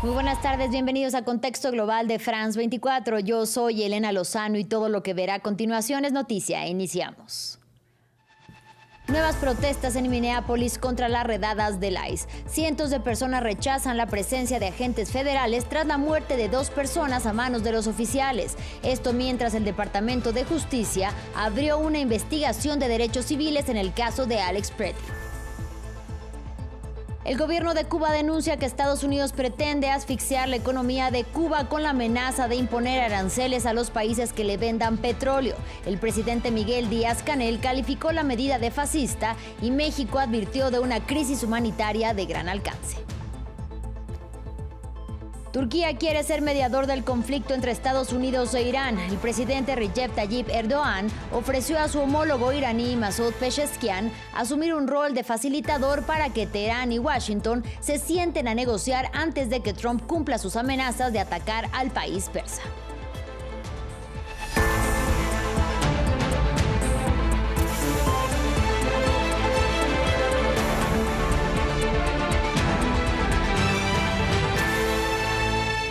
Muy buenas tardes, bienvenidos a Contexto Global de France 24. Yo soy Elena Lozano y todo lo que verá a continuación es noticia. Iniciamos. Nuevas protestas en Minneapolis contra las redadas del ICE. Cientos de personas rechazan la presencia de agentes federales tras la muerte de 2 personas a manos de los oficiales. Esto mientras el Departamento de Justicia abrió una investigación de derechos civiles en el caso de Alex Pretty. El gobierno de Cuba denuncia que Estados Unidos pretende asfixiar la economía de Cuba con la amenaza de imponer aranceles a los países que le vendan petróleo. El presidente Miguel Díaz-Canel calificó la medida de fascista y México advirtió de una crisis humanitaria de gran alcance. Turquía quiere ser mediador del conflicto entre Estados Unidos e Irán. El presidente Recep Tayyip Erdogan ofreció a su homólogo iraní Masoud Pezeshkian asumir un rol de facilitador para que Teherán y Washington se sienten a negociar antes de que Trump cumpla sus amenazas de atacar al país persa.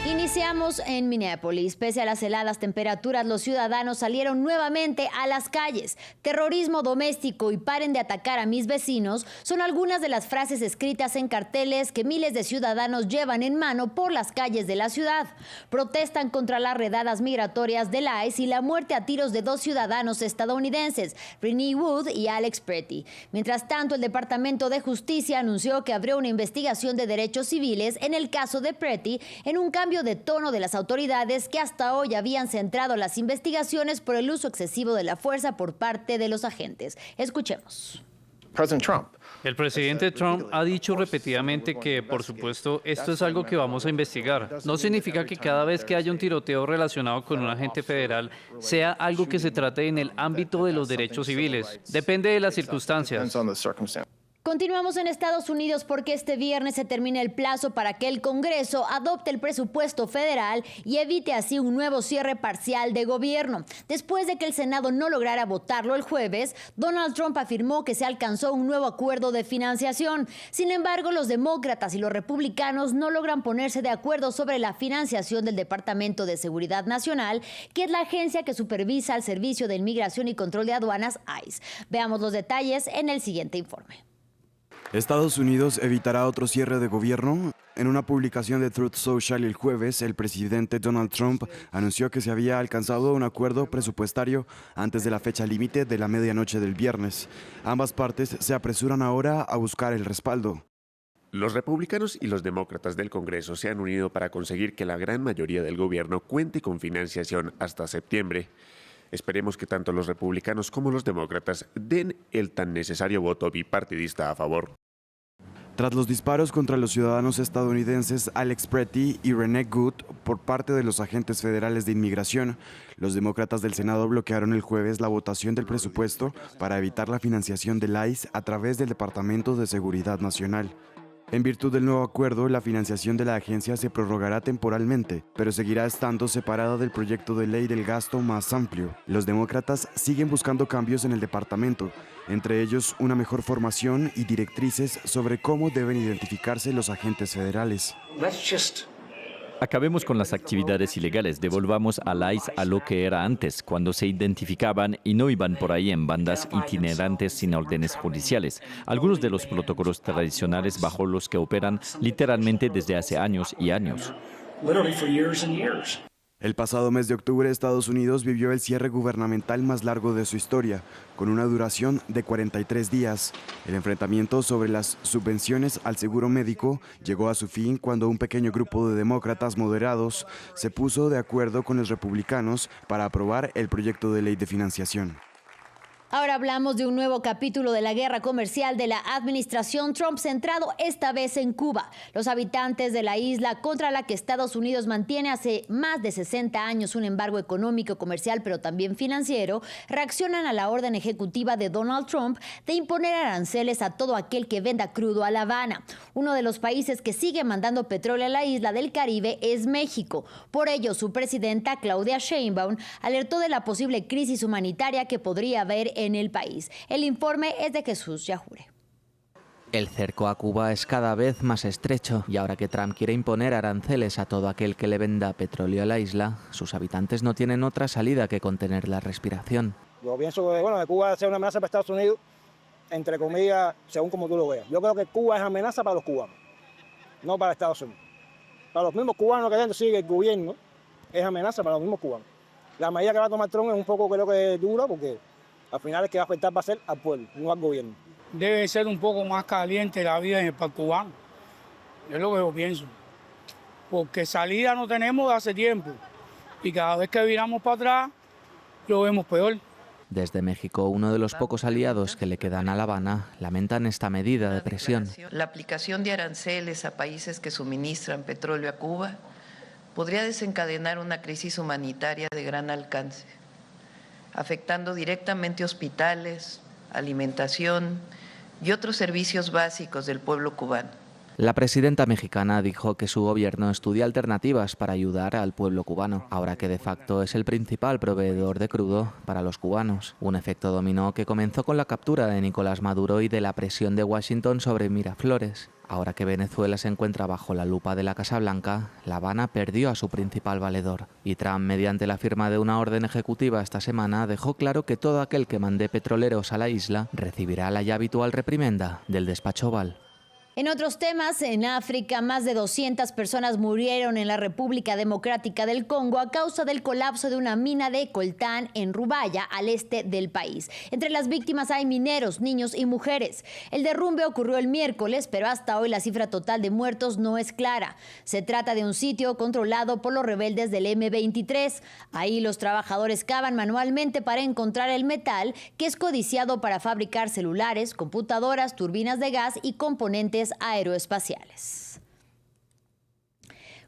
Iniciamos en Minneapolis. Pese a las heladas temperaturas, los ciudadanos salieron nuevamente a las calles. Terrorismo doméstico y paren de atacar a mis vecinos son algunas de las frases escritas en carteles que miles de ciudadanos llevan en mano por las calles de la ciudad. Protestan contra las redadas migratorias del ICE y la muerte a tiros de 2 ciudadanos estadounidenses, Renee Wood y Alex Pretty. Mientras tanto, el Departamento de Justicia anunció que abrió una investigación de derechos civiles en el caso de Pretty en un cambio de tono de las autoridades que hasta hoy habían centrado las investigaciones por el uso excesivo de la fuerza por parte de los agentes. Escuchemos. El presidente Trump ha dicho repetidamente que, por supuesto, esto es algo que vamos a investigar. No significa que cada vez que haya un tiroteo relacionado con un agente federal sea algo que se trate en el ámbito de los derechos civiles. Depende de las circunstancias. Continuamos en Estados Unidos porque este viernes se termina el plazo para que el Congreso adopte el presupuesto federal y evite así un nuevo cierre parcial de gobierno. Después de que el Senado no lograra votarlo el jueves, Donald Trump afirmó que se alcanzó un nuevo acuerdo de financiación. Sin embargo, los demócratas y los republicanos no logran ponerse de acuerdo sobre la financiación del Departamento de Seguridad Nacional, que es la agencia que supervisa el Servicio de Inmigración y Control de Aduanas, ICE. Veamos los detalles en el siguiente informe. ¿Estados Unidos evitará otro cierre de gobierno? En una publicación de Truth Social el jueves, el presidente Donald Trump anunció que se había alcanzado un acuerdo presupuestario antes de la fecha límite de la medianoche del viernes. Ambas partes se apresuran ahora a buscar el respaldo. Los republicanos y los demócratas del Congreso se han unido para conseguir que la gran mayoría del gobierno cuente con financiación hasta septiembre. Esperemos que tanto los republicanos como los demócratas den el tan necesario voto bipartidista a favor. Tras los disparos contra los ciudadanos estadounidenses Alex Pretty y Renee Wood por parte de los agentes federales de inmigración, los demócratas del Senado bloquearon el jueves la votación del presupuesto para evitar la financiación del ICE a través del Departamento de Seguridad Nacional. En virtud del nuevo acuerdo, la financiación de la agencia se prorrogará temporalmente, pero seguirá estando separada del proyecto de ley del gasto más amplio. Los demócratas siguen buscando cambios en el departamento, entre ellos una mejor formación y directrices sobre cómo deben identificarse los agentes federales. Acabemos con las actividades ilegales, devolvamos al ICE a lo que era antes, cuando se identificaban y no iban por ahí en bandas itinerantes sin órdenes judiciales. Algunos de los protocolos tradicionales bajo los que operan literalmente desde hace años y años. El pasado mes de octubre, Estados Unidos vivió el cierre gubernamental más largo de su historia, con una duración de 43 días. El enfrentamiento sobre las subvenciones al seguro médico llegó a su fin cuando un pequeño grupo de demócratas moderados se puso de acuerdo con los republicanos para aprobar el proyecto de ley de financiación. Ahora hablamos de un nuevo capítulo de la guerra comercial de la administración Trump, centrado esta vez en Cuba. Los habitantes de la isla, contra la que Estados Unidos mantiene hace más de 60 años un embargo económico, comercial, pero también financiero, reaccionan a la orden ejecutiva de Donald Trump de imponer aranceles a todo aquel que venda crudo a La Habana. Uno de los países que sigue mandando petróleo a la isla del Caribe es México. Por ello, su presidenta, Claudia Sheinbaum, alertó de la posible crisis humanitaria que podría haber en el país. El informe es de Jesús Yajure. El cerco a Cuba es cada vez más estrecho y ahora que Trump quiere imponer aranceles a todo aquel que le venda petróleo a la isla, sus habitantes no tienen otra salida que contener la respiración. Yo pienso que Cuba sea una amenaza para Estados Unidos, entre comillas, según como tú lo veas. Yo creo que Cuba es amenaza para los cubanos, no para Estados Unidos. Para los mismos cubanos que sigue el gobierno, es amenaza para los mismos cubanos. La medida que va a tomar Trump es un poco, creo que dura, porque al final el que va a afectar va a ser al pueblo, no al gobierno. Debe ser un poco más caliente la vida en el país cubano, es lo que yo pienso. Porque salida no tenemos de hace tiempo y cada vez que viramos para atrás lo vemos peor. Desde México, uno de los pocos aliados que le quedan a La Habana, lamentan esta medida de presión. La aplicación de aranceles a países que suministran petróleo a Cuba podría desencadenar una crisis humanitaria de gran alcance, afectando directamente hospitales, alimentación y otros servicios básicos del pueblo cubano. La presidenta mexicana dijo que su gobierno estudia alternativas para ayudar al pueblo cubano, ahora que de facto es el principal proveedor de crudo para los cubanos. Un efecto dominó que comenzó con la captura de Nicolás Maduro y de la presión de Washington sobre Miraflores. Ahora que Venezuela se encuentra bajo la lupa de la Casa Blanca, La Habana perdió a su principal valedor. Y Trump, mediante la firma de una orden ejecutiva esta semana, dejó claro que todo aquel que mande petroleros a la isla recibirá la ya habitual reprimenda del despacho Oval. En otros temas, en África, más de 200 personas murieron en la República Democrática del Congo a causa del colapso de una mina de coltán en Rubaya, al este del país. Entre las víctimas hay mineros, niños y mujeres. El derrumbe ocurrió el miércoles, pero hasta hoy la cifra total de muertos no es clara. Se trata de un sitio controlado por los rebeldes del M23. Ahí los trabajadores cavan manualmente para encontrar el metal que es codiciado para fabricar celulares, computadoras, turbinas de gas y componentes aeroespaciales.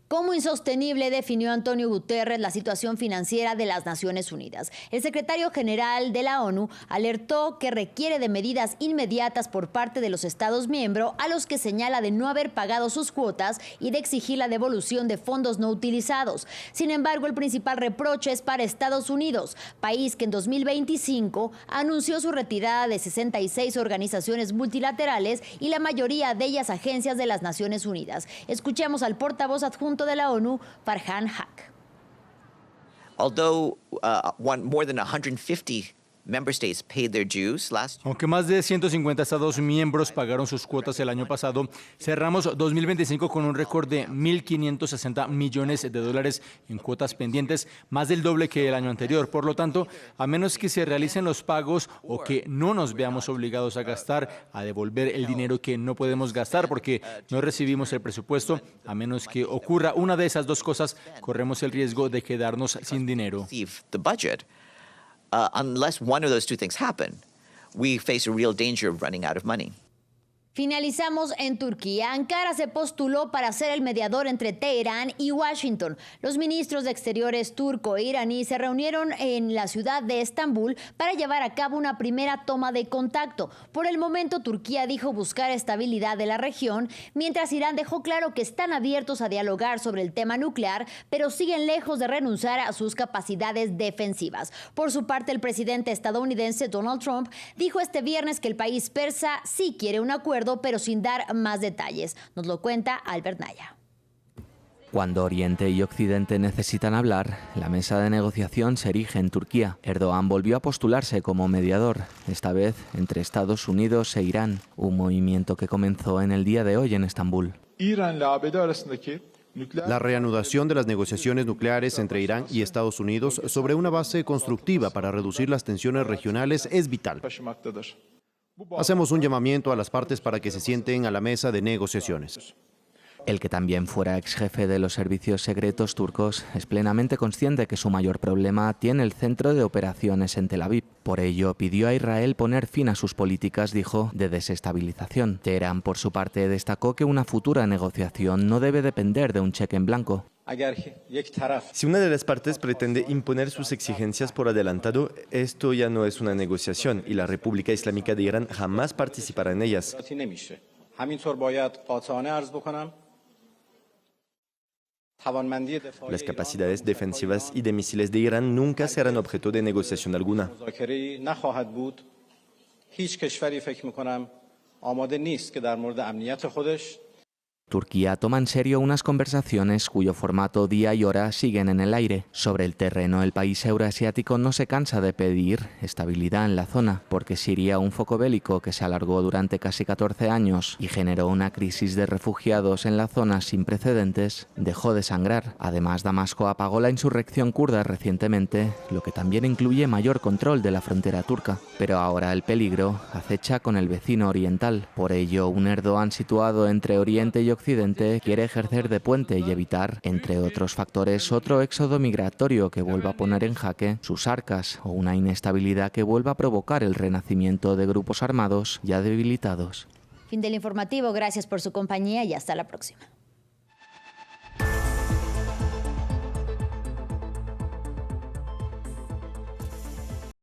Como insostenible definió Antonio Guterres la situación financiera de las Naciones Unidas. El secretario general de la ONU alertó que requiere de medidas inmediatas por parte de los Estados miembros, a los que señala de no haber pagado sus cuotas y de exigir la devolución de fondos no utilizados. Sin embargo, el principal reproche es para Estados Unidos, país que en 2025 anunció su retirada de 66 organizaciones multilaterales y la mayoría de ellas agencias de las Naciones Unidas. Escuchemos al portavoz adjunto de la ONU, Farhan Haq. Although more than 150 member states paid their dues last year. Aunque más de 150 Estados miembros pagaron sus cuotas el año pasado, cerramos 2025 con un récord de 1.560 millones de dólares en cuotas pendientes, más del doble que el año anterior. Por lo tanto, a menos que se realicen los pagos o que no nos veamos obligados a gastar, a devolver el dinero que no podemos gastar porque no recibimos el presupuesto, a menos que ocurra una de esas dos cosas, corremos el riesgo de quedarnos sin dinero. Unless one of those two things happen, we face a real danger of running out of money. Finalizamos en Turquía. Ankara se postuló para ser el mediador entre Teherán y Washington. Los ministros de Exteriores turco e iraní se reunieron en la ciudad de Estambul para llevar a cabo una primera toma de contacto. Por el momento, Turquía dijo buscar estabilidad de la región, mientras Irán dejó claro que están abiertos a dialogar sobre el tema nuclear, pero siguen lejos de renunciar a sus capacidades defensivas. Por su parte, el presidente estadounidense Donald Trump dijo este viernes que el país persa sí quiere un acuerdo, pero sin dar más detalles. Nos lo cuenta Albert Naya. Cuando Oriente y Occidente necesitan hablar, la mesa de negociación se erige en Turquía. Erdogan volvió a postularse como mediador, esta vez entre Estados Unidos e Irán, un movimiento que comenzó en el día de hoy en Estambul. La reanudación de las negociaciones nucleares entre Irán y Estados Unidos sobre una base constructiva para reducir las tensiones regionales es vital. Hacemos un llamamiento a las partes para que se sienten a la mesa de negociaciones. El que también fuera ex jefe de los servicios secretos turcos es plenamente consciente que su mayor problema tiene el centro de operaciones en Tel Aviv. Por ello, pidió a Israel poner fin a sus políticas, dijo, de desestabilización. Teherán, por su parte, destacó que una futura negociación no debe depender de un cheque en blanco. Si una de las partes pretende imponer sus exigencias por adelantado, esto ya no es una negociación y la República Islámica de Irán jamás participará en ellas. Las capacidades defensivas y de misiles de Irán nunca serán objeto de negociación alguna. Turquía toma en serio unas conversaciones cuyo formato, día y hora siguen en el aire. Sobre el terreno, el país euroasiático no se cansa de pedir estabilidad en la zona, porque Siria, un foco bélico que se alargó durante casi 14 años y generó una crisis de refugiados en la zona sin precedentes, dejó de sangrar. Además, Damasco apagó la insurrección kurda recientemente, lo que también incluye mayor control de la frontera turca. Pero ahora el peligro acecha con el vecino oriental. Por ello, un Erdogan situado entre Oriente y Occidente quiere ejercer de puente y evitar, entre otros factores, otro éxodo migratorio que vuelva a poner en jaque sus arcas o una inestabilidad que vuelva a provocar el renacimiento de grupos armados ya debilitados. Fin del informativo, gracias por su compañía y hasta la próxima.